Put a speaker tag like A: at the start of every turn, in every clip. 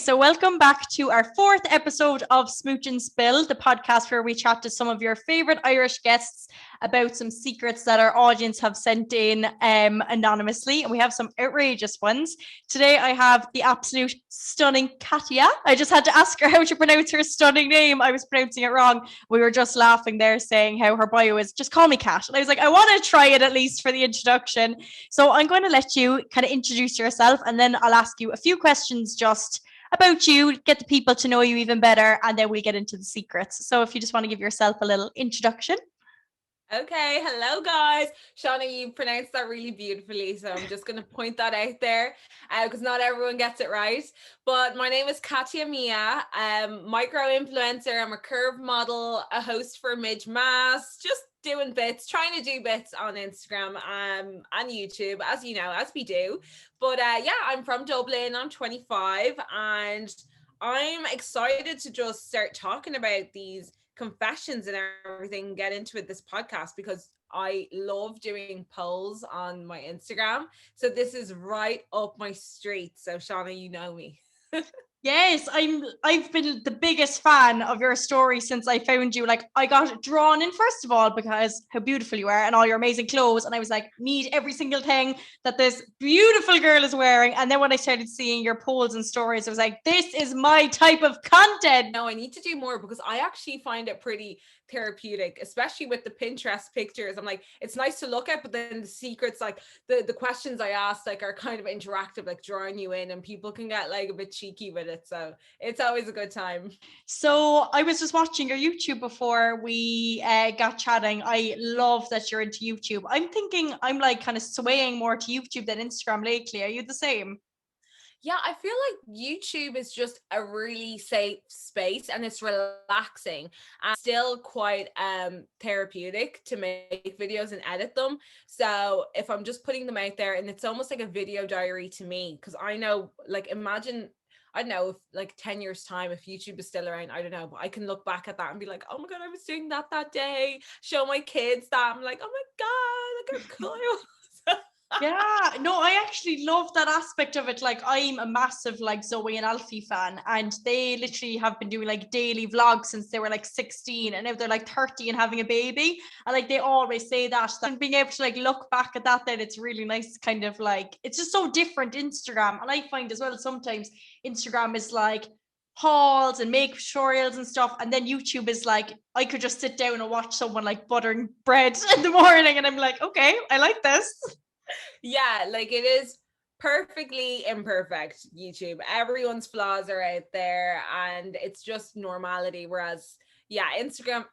A: So welcome back to our fourth episode of Smooch Spill, the podcast where we chat to some of your favorite Irish guests about some secrets that our audience have sent in anonymously, and we have some outrageous ones. Today I have the absolute stunning Katja. I just had to ask her how to pronounce her stunning name. I was pronouncing it wrong. We were just laughing there saying how her bio is just call me Kat. And I was like, I want to try it at least for the introduction. So I'm going to let you kind of introduce yourself, and then I'll ask you a few questions just about you, get the people to know you even better, and then we get into the secrets. So if you just want to give yourself a little introduction.
B: Okay, hello guys. Shauna, you pronounced that really beautifully, so I'm just going to point that out there because not everyone gets it right. But my name is Katja Mia, micro influencer. I'm a curve model, a host for Midge Mass, just doing bits, trying to do bits on Instagram and YouTube, as you know, as we do. But yeah, I'm from Dublin. I'm 25 and I'm excited to just start talking about these confessions and everything, get into it this podcast, because I love doing polls on my Instagram. So this is right up my street. So Shauna, you know me.
A: Yes, I've been the biggest fan of your story since I found you. Like, I got drawn in first of all because how beautiful you are and all your amazing clothes, and I was like, need every single thing that this beautiful girl is wearing. And then when I started seeing your polls and stories, I was like, this is my type of content.
B: No, I need to do more because I actually find it pretty therapeutic, especially with the Pinterest pictures. I'm like, it's nice to look at, but then the secrets, like the questions I ask, like, are kind of interactive, like drawing you in, and people can get like a bit cheeky with it. So it's always a good time.
A: So I was just watching your YouTube before we got chatting. I love that you're into YouTube. I'm thinking I'm like kind of swaying more to YouTube than Instagram lately. Are you the same?
B: Yeah, I feel like YouTube is just a really safe space and it's relaxing and still quite therapeutic to make videos and edit them. So if I'm just putting them out there, and it's almost like a video diary to me, because I know, like, imagine, I don't know, if like 10 years time, if YouTube is still around, I don't know, but I can look back at that and be like, oh my God, I was doing that day, show my kids that. I'm like, oh my God, look how cool I was.
A: Yeah, no, I actually love that aspect of it. Like, I'm a massive like Zoe and Alfie fan, and they literally have been doing like daily vlogs since they were like 16, and now they're like 30 and having a baby. And like they always say that being able to like look back at that, then it's really nice, kind of like it's just so different Instagram. And I find as well sometimes Instagram is like hauls and make tutorials and stuff, and then YouTube is like I could just sit down and watch someone like buttering bread in the morning, and I'm like, okay, I like this.
B: Yeah, like it is perfectly imperfect YouTube. Everyone's flaws are out there and it's just normality. Whereas, yeah, Instagram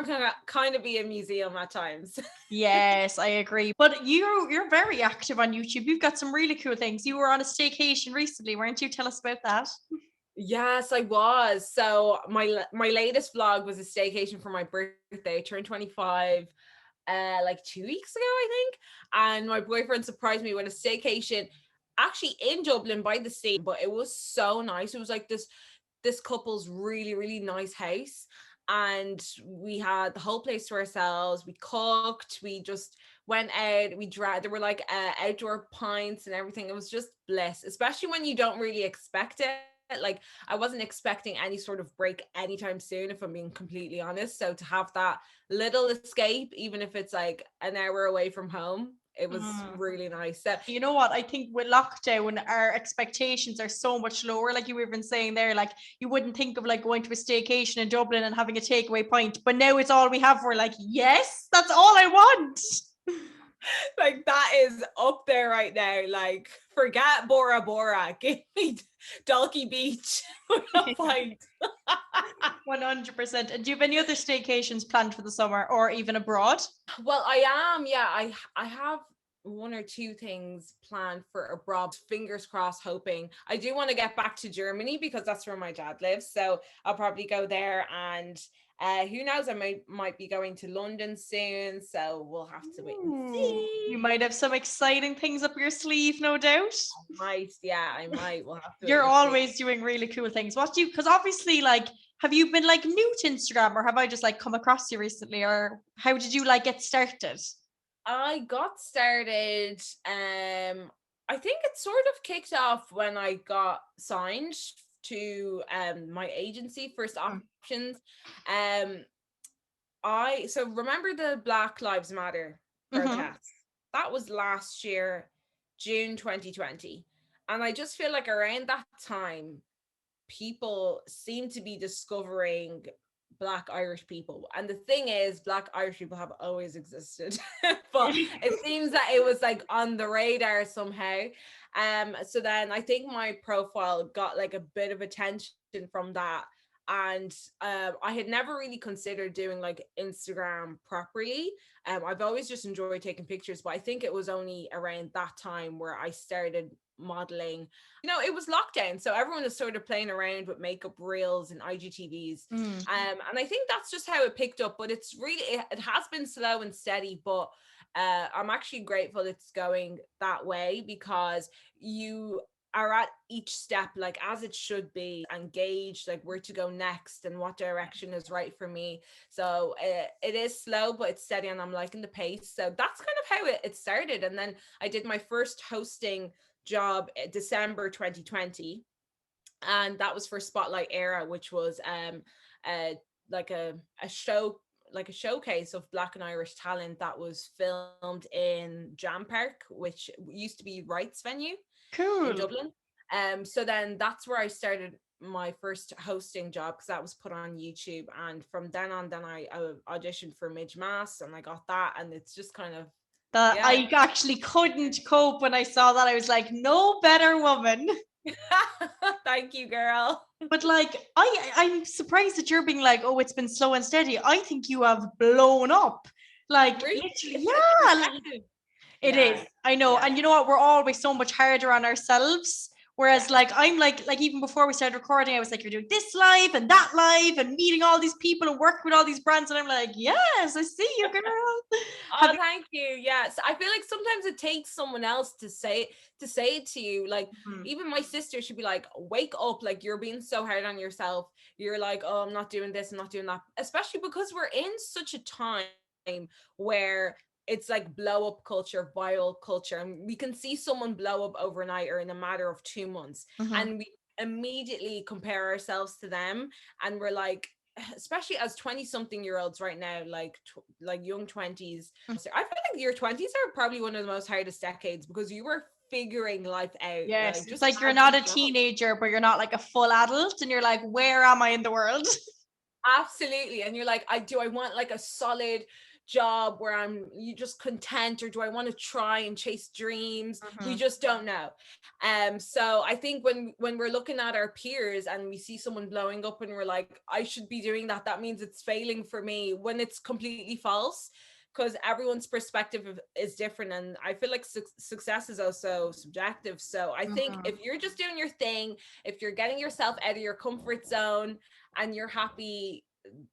B: can kind of be a museum at times.
A: Yes, I agree. But you're very active on YouTube. You've got some really cool things. You were on a staycation recently, weren't you? Tell us about that.
B: Yes, I was. So my latest vlog was a staycation for my birthday. I turned 25 like 2 weeks ago, I think. And my boyfriend surprised me with a staycation actually in Dublin by the sea, but it was so nice. It was like this couple's really, really nice house. And we had the whole place to ourselves. We cooked, we just went out, we drank. There were like outdoor pints and everything. It was just bliss, especially when you don't really expect it. Like, I wasn't expecting any sort of break anytime soon, if I'm being completely honest. So to have that little escape, even if it's like an hour away from home, it was
A: Mm.
B: really nice. So
A: You know what? I think with lockdown, our expectations are so much lower. Like you were even saying there, like you wouldn't think of like going to a staycation in Dublin and having a takeaway point, but now it's all we have. We're like, yes, that's all I want.
B: like that is up there right now. Like, forget Bora Bora, give me Dalkey Beach. Fight.
A: 100%. And do you have any other staycations planned for the summer or even abroad?
B: Well, I am. Yeah, I have one or two things planned for abroad. Fingers crossed, hoping. I do want to get back to Germany because that's where my dad lives. So I'll probably go there, and who knows? I might be going to London soon. So we'll have to wait and
A: Ooh, you
B: see.
A: might have some exciting things up your sleeve, no doubt.
B: Might, yeah, I might. We'll have to wait
A: You're
B: and see.
A: always doing really cool things. What do you, because obviously, like, have you been like new to Instagram, or have I just like come across you recently, or how did you like get started?
B: I got started. I think it sort of kicked off when I got signed to my agency, First
A: Mm.
B: Options. So remember the Black Lives Matter
A: Mm-hmm.
B: protests? That was last year, June 2020. And I just feel like around that time, people seem to be discovering Black Irish people. And the thing is, Black Irish people have always existed, but it seems that it was like on the radar somehow. So then I think my profile got like a bit of attention from that. And I had never really considered doing like Instagram properly. I've always just enjoyed taking pictures, but I think it was only around that time where I started modeling. It was lockdown, so everyone was sort of playing around with makeup reels and IGTVs.
A: Mm.
B: And I think that's just how it picked up, but it's really, it has been slow and steady, but I'm actually grateful it's going that way, because you are at each step like as it should be, engaged like where to go next and what direction is right for me. So it is slow but it's steady, and I'm liking the pace. So that's kind of how it started. And then I did my first hosting job December 2020, and that was for Spotlight Era, which was like a show, like a showcase of Black and Irish talent that was filmed in Jam Park, which used to be Wright's venue in
A: Cool.
B: Dublin. So then that's where I started my first hosting job, because that was put on YouTube. And from then on, then I auditioned for Midge Mass, and I got that, and it's just kind of,
A: That
B: yeah.
A: I actually couldn't cope when I saw that. I was like, no better woman.
B: Thank you, girl.
A: But like, I'm surprised that you're being like, oh, it's been slow and steady. I think you have blown up. Like
B: Really?
A: literally,
B: It's like
A: yeah.
B: perspective.
A: It is.
B: Yeah.
A: I know.
B: Yeah.
A: And you know what? We're always so much harder on ourselves.
B: Yeah.
A: Whereas like I'm like even before we started recording, I was like, you're doing this live and that live and meeting all these people and working with all these brands. And I'm like, yes, I see you, girl. Have
B: Oh, thank you. Yes. I feel like sometimes it takes someone else to say it to you. Like
A: you
B: even my sister should be like, wake up, like you're being so hard on yourself. You're like, oh, I'm not doing this, I'm not doing that. Especially because we're in such a time where it's like blow up culture, viral culture, and we can see someone blow up overnight or in a matter of 2 months,
A: Mhm.
B: and we immediately compare ourselves to them, and we're like, especially as 20 something year olds right now, like young 20s.
A: Mhm.
B: So I feel like your 20s are probably one of the most hardest decades, because you were figuring life out,
A: Yes,
B: like
A: it's
B: just
A: like you're
B: as
A: not
B: you
A: a
B: go.
A: teenager, but you're not like a full adult, and you're like, where am I in the world?
B: Absolutely. And you're like, I want like a solid job where I'm you just content, or do I want to try and chase dreams? We
A: Mhm.
B: just don't know. So I think when we're looking at our peers and we see someone blowing up and we're like, I should be doing that, that means it's failing for me, when it's completely false, because everyone's perspective is different. And I feel like success is also subjective. So I think
A: Mhm.
B: if you're just doing your thing, if you're getting yourself out of your comfort zone and you're happy,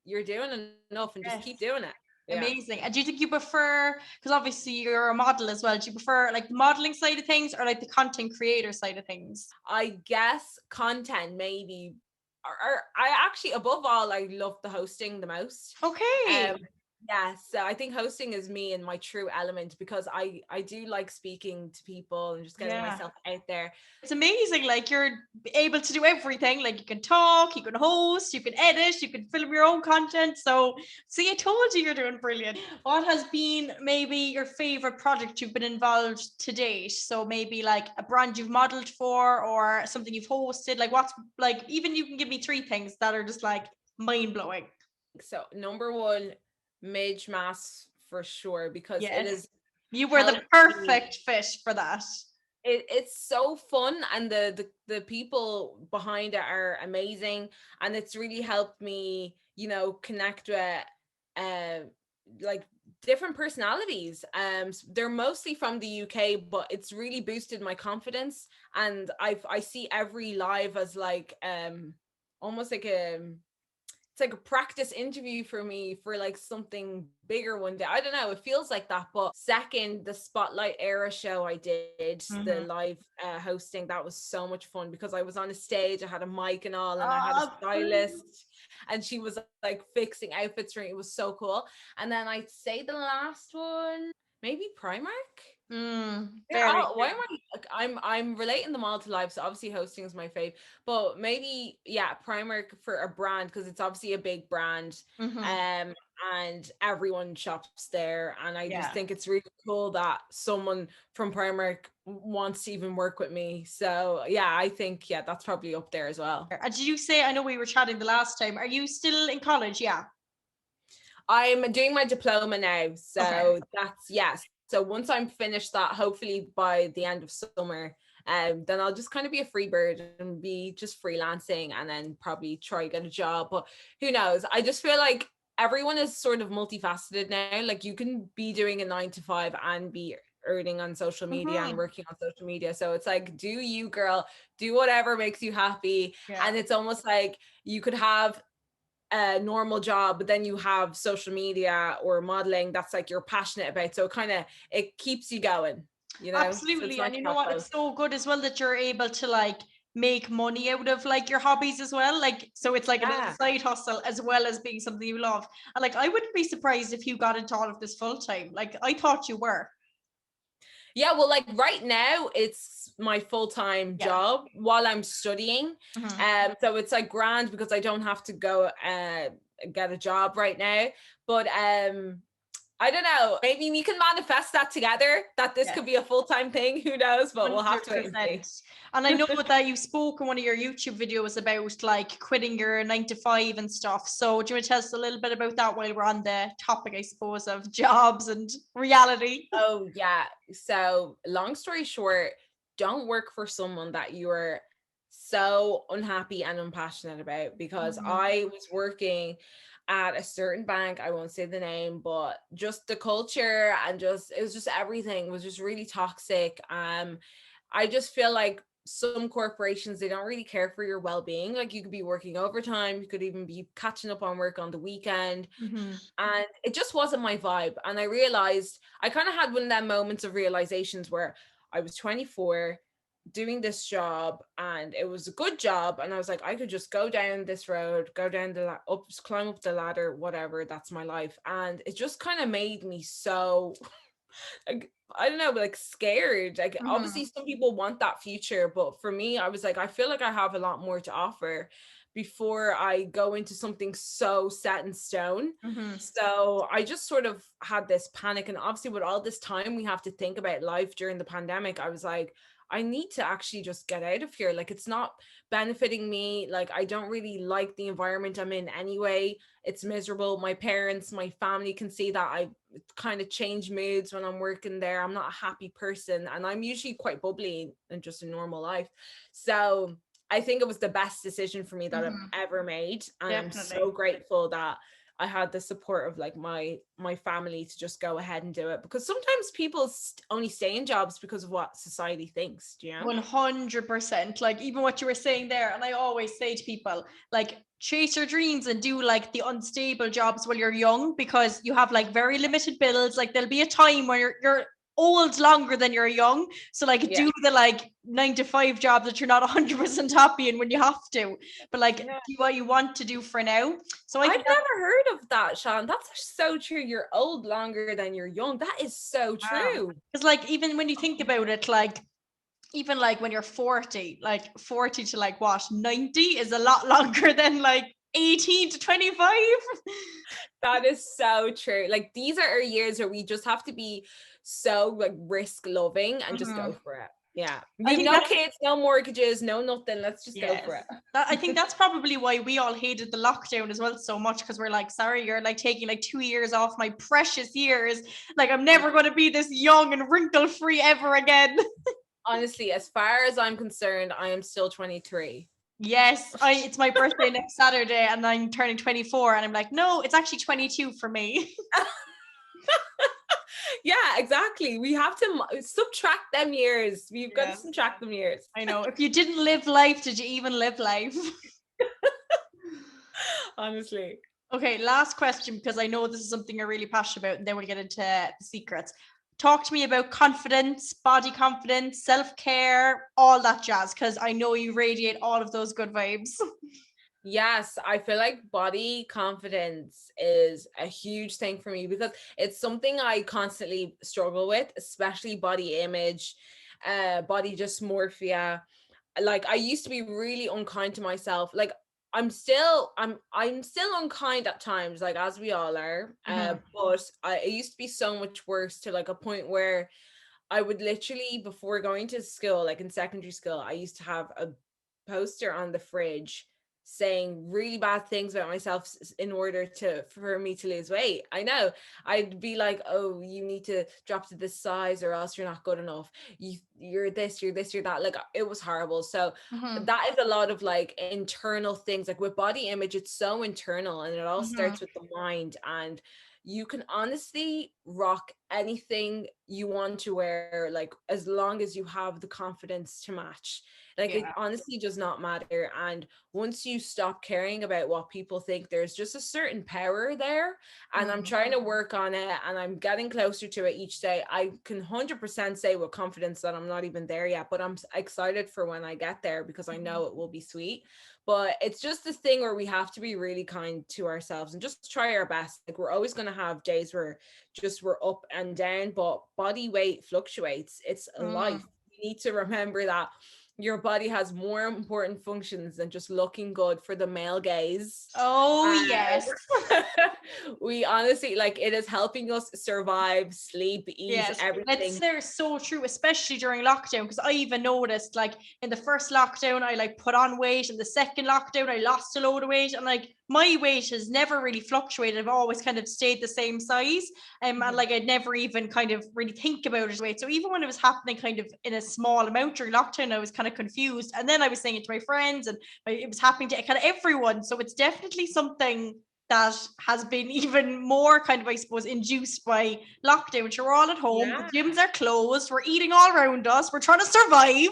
B: you're doing enough, and just keep
A: Yes.
B: doing it. Yeah.
A: Amazing. And do you think you prefer, because obviously you're a model as well, do you prefer like the modeling side of things or like the content creator side of things?
B: I guess content maybe, or I actually, above all, I love the hosting the most.
A: Okay.
B: Um yeah, so I think hosting is me in my true element, because I do like speaking to people and just getting
A: Yeah.
B: myself out there.
A: It's amazing. Like you're able to do everything. Like you can talk, you can host, you can edit, you can film your own content. So, see, I told you you're doing brilliant. What has been maybe your favorite project you've been involved to date? So maybe like a brand you've modeled for or something you've hosted. Like what's like, even you can give me three things that are just like mind blowing.
B: So number one, Midge Mass for sure, because it
A: Yes.
B: has
A: You were the
B: helped me.
A: perfect fit for that.
B: It's so fun, and the people behind it are amazing, and it's really helped me, connect with uh like different personalities. They're mostly from the UK, but it's really boosted my confidence, and I see every live as like almost like a it's like a practice interview for me for like something bigger one day. I don't know, it feels like that. But second, the Spotlight Era show I did, the
A: Mhm.
B: live hosting, that was so much fun, because I was on a stage, I had a mic and all, and I had a
A: Ah,
B: stylist, and she was like fixing outfits for me. It was so cool. And then I'd say the last one, maybe Primark.
A: Very
B: Why
A: true.
B: am I like, I'm relating them all to life. So obviously hosting is my fave, but maybe Primark for a brand because it's obviously a big brand, um, and everyone shops there. And I just
A: Yeah.
B: think it's really cool that someone from Primark wants to even work with me. So yeah, I think that's probably up there as well.
A: Did you say, I know we were chatting the last time, are you still in college? Yeah.
B: I'm doing my diploma now,
A: Okay.
B: so that's yes. So once I'm finished that, hopefully by the end of summer, then I'll just kind of be a free bird and be just freelancing, and then probably try get a job. But who knows? I just feel like everyone is sort of multifaceted now. Like you can be doing a 9 to 5 and be earning on social media and working on social media. So it's like, do you, girl, do whatever makes you happy.
A: Yeah.
B: And it's almost like you could have a normal job, but then you have social media or modeling that's like you're passionate about, so it keeps you going, so it's
A: Absolutely.
B: nice
A: And
B: to
A: you know
B: have
A: what?
B: both.
A: It's so good as well that you're able to like make money out of like your hobbies as well. Like, so it's like a little
B: Yeah,
A: side hustle as well as being something you love. And like, I wouldn't be surprised if you got into all of this full time. Like, I thought you were.
B: well, like right now it's my full-time
A: Yeah.
B: job while I'm studying, so it's like grand because I don't have to go get a job right now. But I don't know. Maybe we can manifest that together, that this could
A: Yes.
B: be a full-time thing. Who knows? But we'll have to wait and
A: 100%.
B: see.
A: And I know that you spoke in one of your YouTube videos about like quitting your 9 to 5 and stuff. So do you want to tell us a little bit about that while we're on the topic, I suppose, of jobs and reality?
B: Oh, yeah. So, long story short, don't work for someone that you're so unhappy and unpassionate about, because I was working at a certain bank. I won't say the name, but just the culture and just it was just everything was just really toxic. I just feel like some corporations, they don't really care for your well-being. Like you could be working overtime, you could even be catching up on work on the weekend, and it just wasn't my vibe. And I realized I kind of had one of them moments of realizations where I was 24 doing this job and it was a good job, and I was like, I could just go down this road, go down the up, climb up the ladder, whatever, that's my life. And it just kind of made me so like, I don't know, like scared. Like obviously some people want that future, but for me, I was like, I feel like I have a lot more to offer before I go into something so set in stone. So I just sort of had this panic. And obviously with all this time we have to think about life during the pandemic, I was like, I need to actually just get out of here. Like it's not benefiting me. Like I don't really like the environment I'm in anyway. It's miserable. My parents, my family can see that I kind of change moods when I'm working there. I'm not a happy person, and I'm usually quite bubbly and just a normal life. So I think it was the best decision for me that I've ever made, and I'm so
A: Definitely.
B: grateful that I had the support of like my family to just go ahead and do it, because sometimes people only stay in jobs because of what society thinks, do you know?
A: 100%. Like even what you were saying there, and I always say to people, like chase your dreams and do like the unstable jobs while you're young, because you have like very limited bills. Like there'll be a time when you're old longer than you're young. So like
B: Yeah.
A: do the like 9 to 5 job that you're not 100% happy in when you have to, but like
B: Yeah.
A: do what you want to do for now. So I
B: I've
A: think that's
B: never heard of that, Sean. That's so true. You're old longer than you're young. That is so
A: wow.
B: true.
A: Because like even when you think about it, like even like when you're 40, like 40 to like what 90 is a lot longer than like 18 to 25.
B: That is so true. Like these are our years where we just have to be so like risk loving and just go for it. Yeah. We
A: I
B: have
A: think
B: no
A: that's
B: kids, no mortgages, no nothing. Let's just go for
A: yes.
B: it.
A: I think that's probably why we all hated the lockdown as well so much, because we're like, sorry, you're like taking like 2 years off my precious years. Like I'm never going to be this young and wrinkle free ever again.
B: Honestly, as far as I'm concerned, I am still 23.
A: Yes, it's my birthday next Saturday and I'm turning 24 and I'm like, no, it's actually 22 for me.
B: Yeah, exactly. We have to subtract them years. We've got to
A: Yeah.
B: subtract them years.
A: I know. If you didn't live life, did you even live life?
B: Honestly.
A: Okay, last question, because I know this is something you're really passionate about, and then we'll get into the secrets. Talk to me about confidence, body confidence, self-care, all that jazz, because I know you radiate all of those good vibes.
B: Yes, I feel like body confidence is a huge thing for me because it's something I constantly struggle with, especially body image, body dysmorphia. Like I used to be really unkind to myself. Like I'm still unkind at times, like as we all are.
A: Mm-hmm.
B: But it used to be so much worse, to like a point where I would literally, before going to school, like in secondary school, I used to have a poster on the fridge saying really bad things about myself in order to for me to lose weight. I know. I'd be like, "Oh, you need to drop to this size or else you're not good enough. You're this, you're this, you're that." Like it was horrible. So
A: Mm-hmm.
B: that is a lot of like internal things. Like with body image, it's so internal and it all
A: Mm-hmm.
B: starts with the mind. And you can honestly rock anything you want to wear, like as long as you have the confidence to match. Like it
A: Yeah.
B: honestly does not matter. And once you stop caring about what people think, there's just a certain power there. And I'm
A: Mm-hmm.
B: trying to work on it and I'm getting closer to it each day. I can 100% say with confidence that I'm not even there yet, but I'm excited for when I get there because I know it will be sweet. But it's just this thing where we have to be really kind to ourselves and just try our best. Like we're always going to have days where just we're up and down, but body weight fluctuates. It's a
A: Mm-hmm.
B: life. You need to remember that your body has more important functions than just looking good for the male gaze.
A: Oh, yes.
B: We honestly, like, it is helping us survive, sleep, eat,
A: Yes, it's
B: everything.
A: they're so true, especially during lockdown. Because I even noticed, like in the first lockdown, I like put on weight, and the second lockdown, I lost a load of weight, and like my weight has never really fluctuated. I've always kind of stayed the same size, and
B: Mhm.
A: like I'd never even kind of really think about it weight. So even when it was happening, kind of in a small amount during lockdown, I was kind of confused, and then I was saying it to my friends, and it was happening to kind of everyone. So it's definitely something that has been even more kind of, I suppose, induced by lockdown. Which we're all at home, the
B: Yeah.
A: gyms are closed, we're eating all around us, we're trying to survive.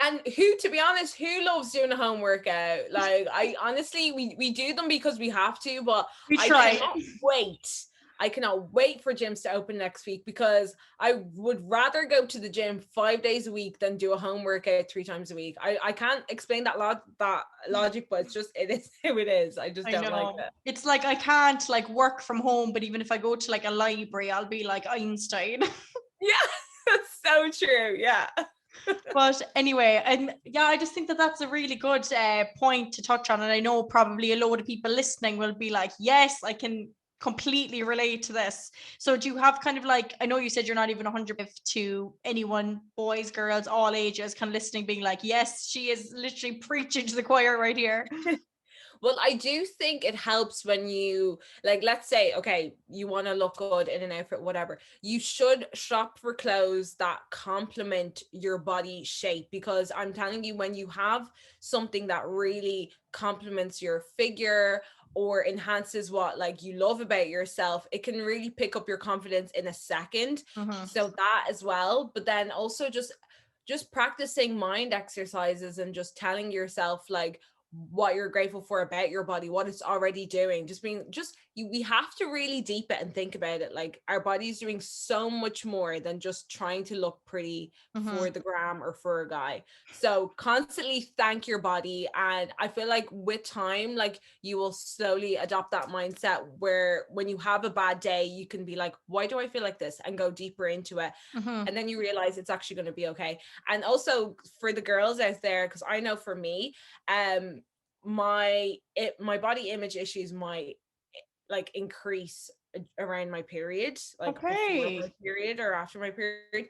B: And who, to be honest, who loves doing a home workout? Like, I honestly, we do them because we have to, but
A: We
B: I
A: try.
B: cannot wait. I cannot wait for gyms to open next week because I would rather go to the gym 5 days a week than do a home workout 3 times a week. I can't explain that logic, but it's just, it is who it is. I just
A: I
B: don't like
A: know.
B: it.
A: It's like I can't like work from home, but even if I go to like a library, I'll be like Einstein.
B: Yeah, that's so true. Yeah.
A: But anyway, and yeah, I just think that that's a really good point to touch on. And I know probably a load of people listening will be like, yes, I can completely relate to this. So do you have kind of like, I know you said you're not even 100 to anyone, boys, girls, all ages, kind of listening, being like, yes, she is literally preaching to the choir right here.
B: Well, I do think it helps when you, like, let's say, okay, you want to look good in an outfit, whatever. You should shop for clothes that complement your body shape, because I'm telling you, when you have something that really complements your figure or enhances what like you love about yourself, it can really pick up your confidence in a second.
A: Mm-hmm.
B: So that as well, but then also just practicing mind exercises and just telling yourself like what you're grateful for about your body, what it's already doing, just being just you, we have to really deep it and think about it. Like our body's doing so much more than just trying to look pretty
A: Mm-hmm.
B: for the gram or for a guy. So constantly thank your body, and I feel like with time, like you will slowly adopt that mindset where when you have a bad day, you can be like, why do I feel like this, and go deeper into it,
A: Mm-hmm.
B: and then you realize it's actually going to be okay. And also for the girls out there, because I know for me, um my body image issues might like increase around my period, like before my
A: Okay.
B: period or after my period,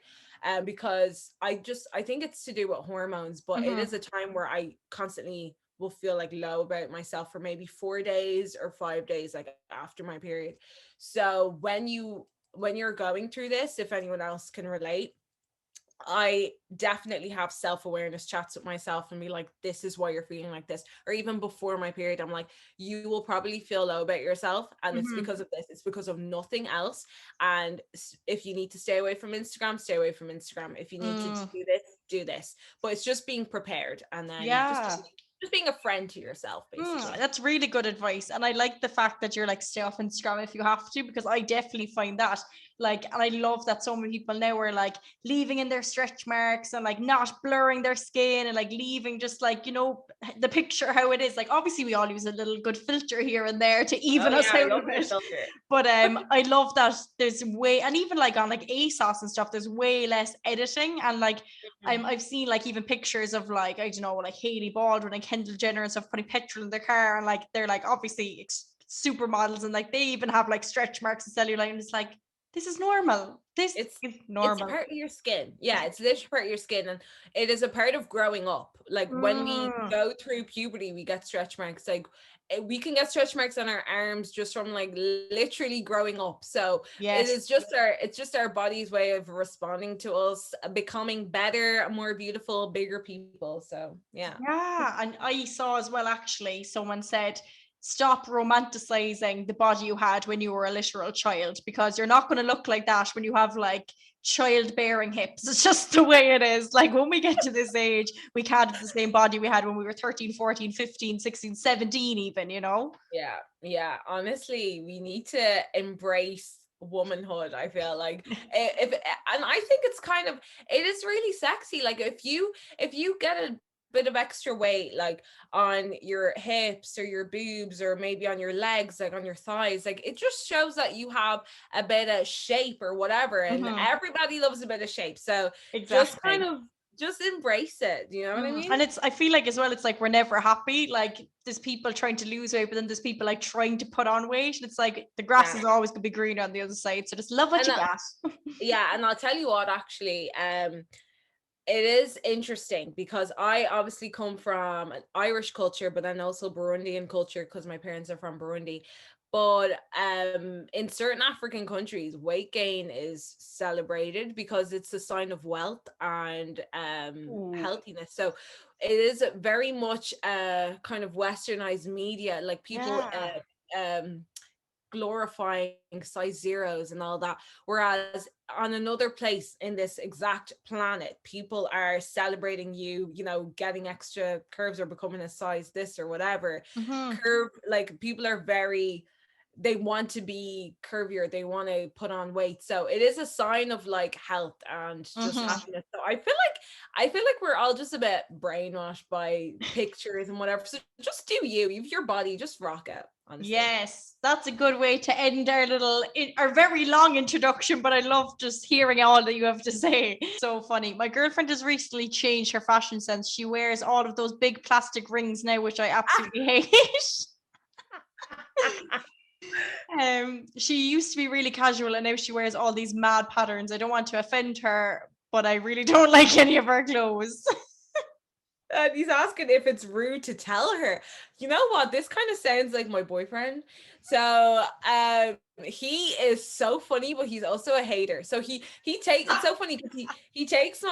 B: because I think it's to do with hormones, but it
A: Mm-hmm.
B: is a time where I constantly will feel like low about myself for maybe 4 days or 5 days like after my period. So when you're going through this, if anyone else can relate, I definitely have self-awareness chats with myself and be like, this is why you're feeling like this. Or even before my period, I'm like, you will probably feel low about yourself. And it's
A: Mm-hmm.
B: because of this. It's because of nothing else. And if you need to stay away from Instagram, stay away from Instagram. If you need to
A: Mm.
B: do this, do this. But it's just being prepared. And then
A: Yeah.
B: just being a friend to yourself, basically.
A: That's really good advice. And I like the fact that you're like, stay off Instagram if you have to, because I definitely find that like, and I love that so many people now are like leaving in their stretch marks and like not blurring their skin and like leaving just like, you know, the picture how it is. Like, obviously we all use a little good filter here and there to even
B: Oh
A: us
B: yeah, I
A: out
B: love
A: of
B: the
A: it.
B: filter.
A: But I love that there's way, and even like on like ASOS and stuff, there's way less editing. And like I've seen like even pictures of like, I don't know, like Hailey Baldwin and Kendall Jenner and stuff putting petrol in their car, and like they're like obviously supermodels, and like they even have like stretch marks and cellulite, and it's like, this is normal. This
B: It's
A: is
B: it's
A: normal.
B: part of your skin. Yeah, it's literally part of your skin, and it is a part of growing up. Like when we go through puberty, we get stretch marks. Like we can get stretch marks on our arms just from like literally growing up. So
A: Yes.
B: it's just our body's way of responding to us becoming better, more beautiful, bigger people. So yeah.
A: Yeah, and I saw as well, actually, someone said, stop romanticizing the body you had when you were a literal child, because you're not going to look like that when you have like childbearing hips. It's just the way it is. Like when we get to this age, we can't have the same body we had when we were 13, 14, 15, 16, 17 even, you know?
B: Yeah, yeah. Honestly, we need to embrace womanhood. I feel like if and I think it's kind of it is really sexy. Like if you get a bit of extra weight like on your hips or your boobs or maybe on your legs, like on your thighs, like it just shows that you have a bit of shape or whatever. And everybody loves a bit of shape. So just kind
A: Exactly.
B: of just embrace it. You know what I mean?
A: And I feel like as well, it's like we're never happy. Like there's people trying to lose weight, but then there's people like trying to put on weight. And it's like the grass
B: Yeah.
A: is always gonna be greener on the other side. So just love what
B: And
A: you got.
B: yeah, and I'll tell you what, actually, it is interesting because I obviously come from an Irish culture, but then also Burundian culture because my parents are from Burundi. But in certain African countries, weight gain is celebrated because it's a sign of wealth and healthiness. So it is very much kind of westernized media, like people
A: Yeah.
B: glorifying size zeros and all that, whereas on another place in this exact planet people are celebrating you know, getting extra curves or becoming a size this or whatever curve. Like people are very, they want to be curvier, they want to put on weight, so it is a sign of like health and just happiness. So I feel like we're all just a bit brainwashed by pictures and whatever, so just do you've your body, just rock it, honestly.
A: Yes, that's a good way to end our our very long introduction, but I love just hearing all that you have to say. So funny. My girlfriend has recently changed her fashion sense. She wears all of those big plastic rings now, which I absolutely hate. She used to be really casual and now she wears all these mad patterns. I don't want to offend her, but I really don't like any of her clothes.
B: And he's asking if it's rude to tell her. You know what? This kind of sounds like my boyfriend. So he is so funny, but he's also a hater. So he takes, it's so funny because he takes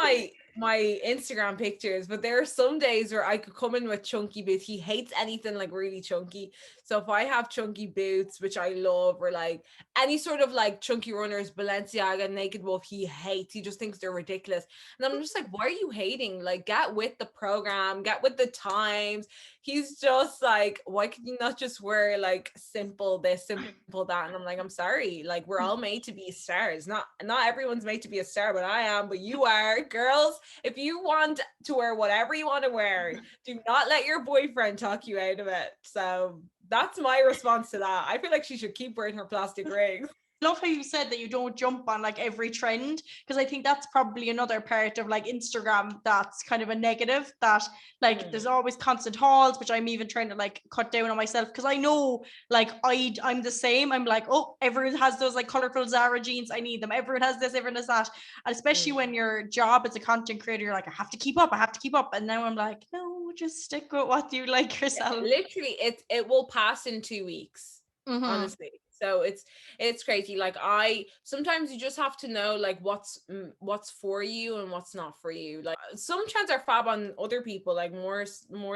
B: my Instagram pictures, but there are some days where I could come in with chunky boots. He hates anything like really chunky. So if I have chunky boots, which I love, or like any sort of like chunky runners, Balenciaga, Naked Wolf, he hates. He just thinks they're ridiculous. And I'm just like, why are you hating? Like, get with the program, get with the times. He's just like, why can you not just wear like simple this, simple that? And I'm like, I'm sorry, like we're all made to be stars. Not everyone's made to be a star, but I am, but you are. Girls, if you want to wear whatever you want to wear, do not let your boyfriend talk you out of it. So that's my response to that. I feel like she should keep wearing her plastic rings.
A: Love how you said that you don't jump on like every trend, because I think that's probably another part of like Instagram that's kind of a negative, that like there's always constant hauls, which I'm even trying to like cut down on myself, because I know like I'm the same. I'm like, oh, everyone has those like colorful Zara jeans, I need them, everyone has this, everyone has that. And especially when your job as a content creator, you're like, I have to keep up, and now I'm like, no, just stick with what you like yourself.
B: Literally, it will pass in 2 weeks, honestly. So it's crazy. Like I sometimes you just have to know like what's for you and what's not for you. Like some trends are fab on other people, like more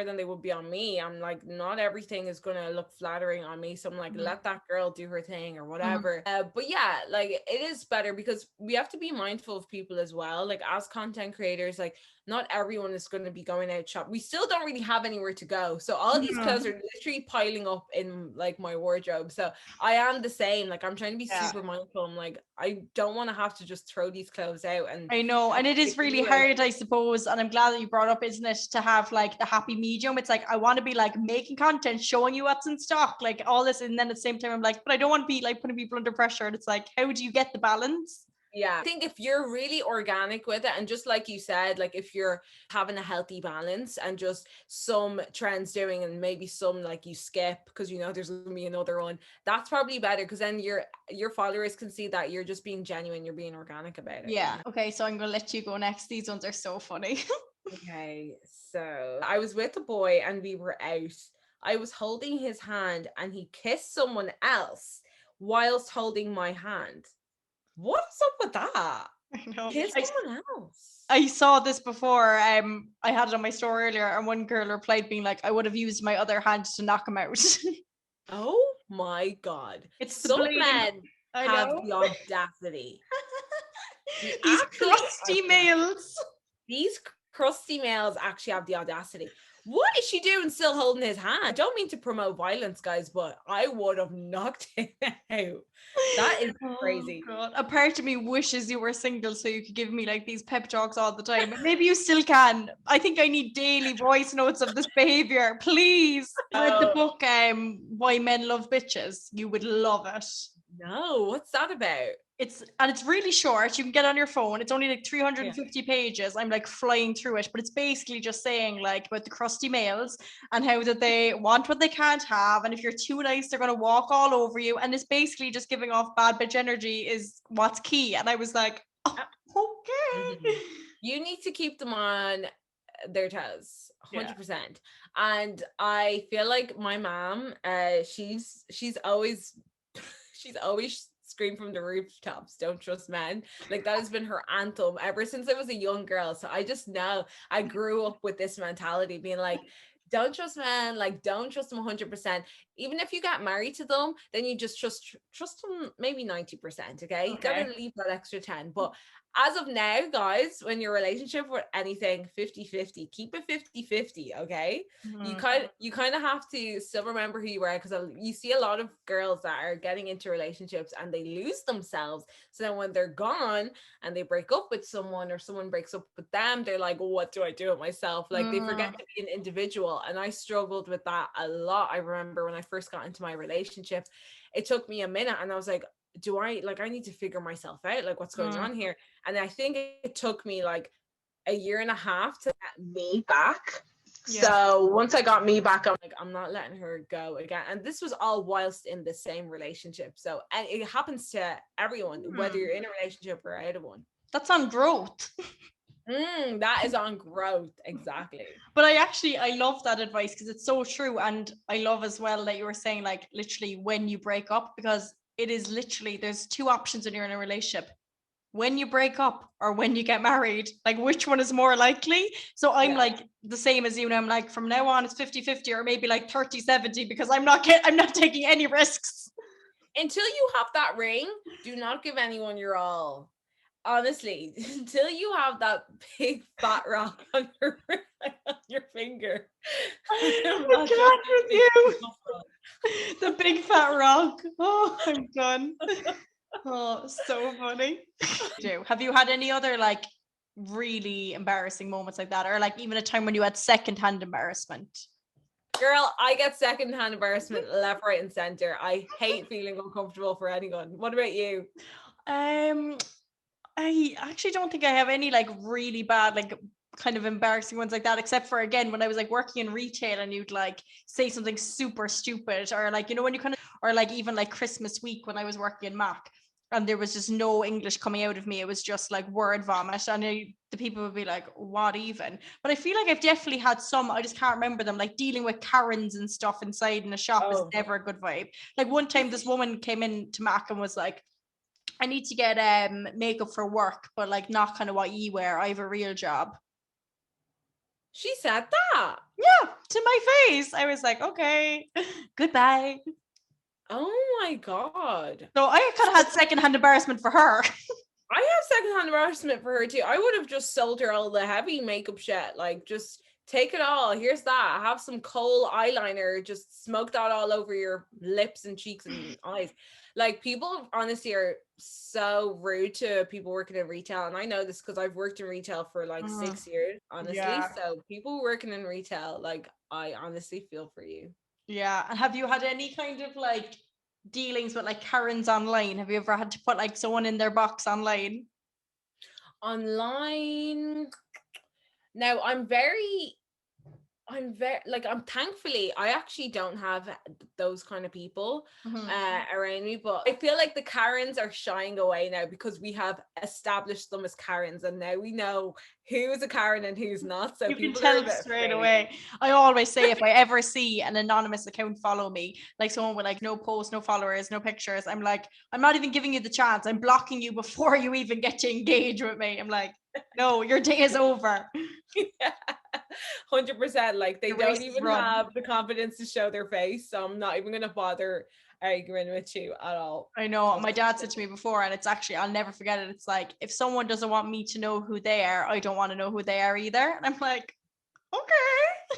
B: than they would be on me. I'm like, not everything is gonna look flattering on me, so I'm like, let that girl do her thing or whatever. But yeah, like it is better because we have to be mindful of people as well. Like as content creators, like not everyone is going to be going out shop. We still don't really have anywhere to go, so all these clothes are literally piling up in like my wardrobe. So I am the same. Like I'm trying to be super mindful. I'm like, I don't want to have to just throw these clothes out. And
A: I know, and it is really hard, I suppose, and I'm glad that you brought up, isn't it, to have like the happy medium. It's like I want to be like making content, showing you what's in stock, like all this, and then at the same time I'm like, but I don't want to be like putting people under pressure. And it's like, how do you get the balance?
B: Yeah, I think if you're really organic with it, and just like you said, like if you're having a healthy balance and just some trends doing and maybe some like you skip because you know there's gonna be another one, that's probably better because then your followers can see that you're just being genuine, you're being organic about it.
A: Yeah. Okay, so I'm gonna let you go next. These ones are so funny.
B: Okay, so I was with a boy and we were out. I was holding his hand and he kissed someone else whilst holding my hand. What's up with that?
A: I know.
B: Kiss someone else.
A: I saw this before. I had it on my story earlier, and one girl replied being like, I would have used my other hand to knock him out.
B: Oh my God.
A: It's
B: some men have the audacity.
A: These crusty males.
B: These crusty males actually have the audacity. What is she doing still holding his hand? I don't mean to promote violence, guys, but I would have knocked him out. That is crazy.
A: Oh God. A part of me wishes you were single so you could give me like these pep talks all the time. But maybe you still can. I think I need daily voice notes of this behavior. Please. I read the book Why Men Love Bitches. You would love it.
B: No, what's that about?
A: It's really short. You can get it on your phone. It's only like 350 pages. I'm like flying through it, but it's basically just saying like about the crusty males and how that they want what they can't have, and if you're too nice, they're gonna walk all over you. And it's basically just giving off bad bitch energy is what's key. And I was like, oh, okay.
B: You need to keep them on their toes, 100%. And I feel like my mom, she's always scream from the rooftops, don't trust men. Like that has been her anthem ever since I was a young girl. So I just know I grew up with this mentality being like, don't trust men, like don't trust them 100%. Even if you get married to them, then you just trust them maybe 90%. Okay, you gotta leave that extra 10. But as of now, guys, when your relationship with anything 50-50, keep it 50-50. Okay, you kind of have to still remember who you are, because you see a lot of girls that are getting into relationships and they lose themselves. So then when they're gone and they break up with someone or someone breaks up with them, they're like, what do I do with myself? Like they forget to be an individual. And I struggled with that a lot. I remember when I first got into my relationship, it took me a minute and I was like, I need to figure myself out, like what's going on here. And I think it took me like a year and a half to get me back. So once I got me back, I'm like, I'm not letting her go again. And this was all whilst in the same relationship. So, and it happens to everyone, whether you're in a relationship or out of one.
A: That's on growth.
B: That is on growth, exactly.
A: But I love that advice because it's so true. And I love as well that you were saying like literally when you break up, because it is literally, there's two options when you're in a relationship: when you break up or when you get married. Like which one is more likely? So I'm like the same as you now. I'm like, from now on it's 50-50 or maybe like 30-70, because I'm not taking any risks.
B: Until you have that ring, do not give anyone your all. Honestly, until you have that big fat rock on your finger.
A: I'm glad with you. The big fat rock. Oh, I'm done. Oh, so funny. Have you had any other like really embarrassing moments like that, or like even a time when you had secondhand embarrassment?
B: Girl, I get secondhand embarrassment left, right, and center. I hate feeling uncomfortable for anyone. What about you?
A: I actually don't think I have any like really bad, like kind of embarrassing ones like that, except for again when I was like working in retail and you'd like say something super stupid, or like, you know, when you kind of, or like even like Christmas week when I was working in Mac, and there was just no English coming out of me. It was just like word vomit. And the people would be like, what even? But I feel like I've definitely had some, I just can't remember them, like dealing with Karens and stuff inside in a shop is never a good vibe. Like one time this woman came in to Mac and was like, I need to get makeup for work, but like not kind of what you wear. I have a real job.
B: She said that?
A: Yeah, to my face. I was like, okay, goodbye.
B: Oh my God.
A: So I kind of had secondhand embarrassment for her.
B: I have secondhand embarrassment for her too. I would have just sold her all the heavy makeup shit. Like, just take it all. Here's that. Have some kohl eyeliner. Just smoke that all over your lips and cheeks and eyes. Like, people honestly are so rude to people working in retail. And I know this because I've worked in retail for like 6 years, honestly.
A: Yeah.
B: So people working in retail, like, I honestly feel for you.
A: Yeah. And have you had any kind of like dealings with like Karens online? Have you ever had to put like someone in their box online?
B: Online. Now I'm thankfully I actually don't have those kind of people around me, but I feel like the Karens are shying away now because we have established them as Karens, and now we know who's a Karen and who's not. So
A: You can
B: people
A: tell
B: are a bit
A: straight
B: afraid.
A: away. I always say if I ever see an anonymous account follow me, like someone with like no posts, no followers, no pictures, I'm like, I'm not even giving you the chance. I'm blocking you before you even get to engage with me. I'm like, no, your day is over.
B: Yeah. 100%. Like, they
A: The race
B: don't
A: is
B: even
A: run.
B: have the confidence to show their face, so I'm not even gonna bother arguing with you at all.
A: I know my dad said to me before, and it's actually, I'll never forget it. It's like, if someone doesn't want me to know who they are, I don't want to know who they are either. And I'm like, okay.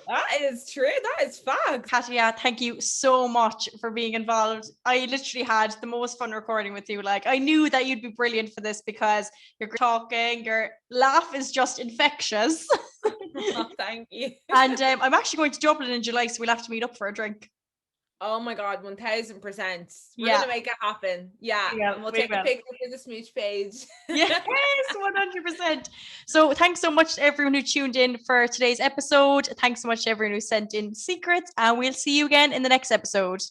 B: That is true. That is fact.
A: Katja, thank you so much for being involved. I literally had the most fun recording with you. Like, I knew that you'd be brilliant for this because you're talking, your laugh is just infectious.
B: Oh, thank you.
A: And I'm actually going to Dublin in July, so we'll have to meet up for a drink.
B: Oh my God, 1000%. We're
A: Yeah.
B: gonna make it happen. Yeah.
A: Yeah,
B: And we'll
A: we
B: take a
A: will.
B: picture for the Smooch page.
A: Yes, 100%. So thanks so much to everyone who tuned in for today's episode. Thanks so much to everyone who sent in secrets, and we'll see you again in the next episode.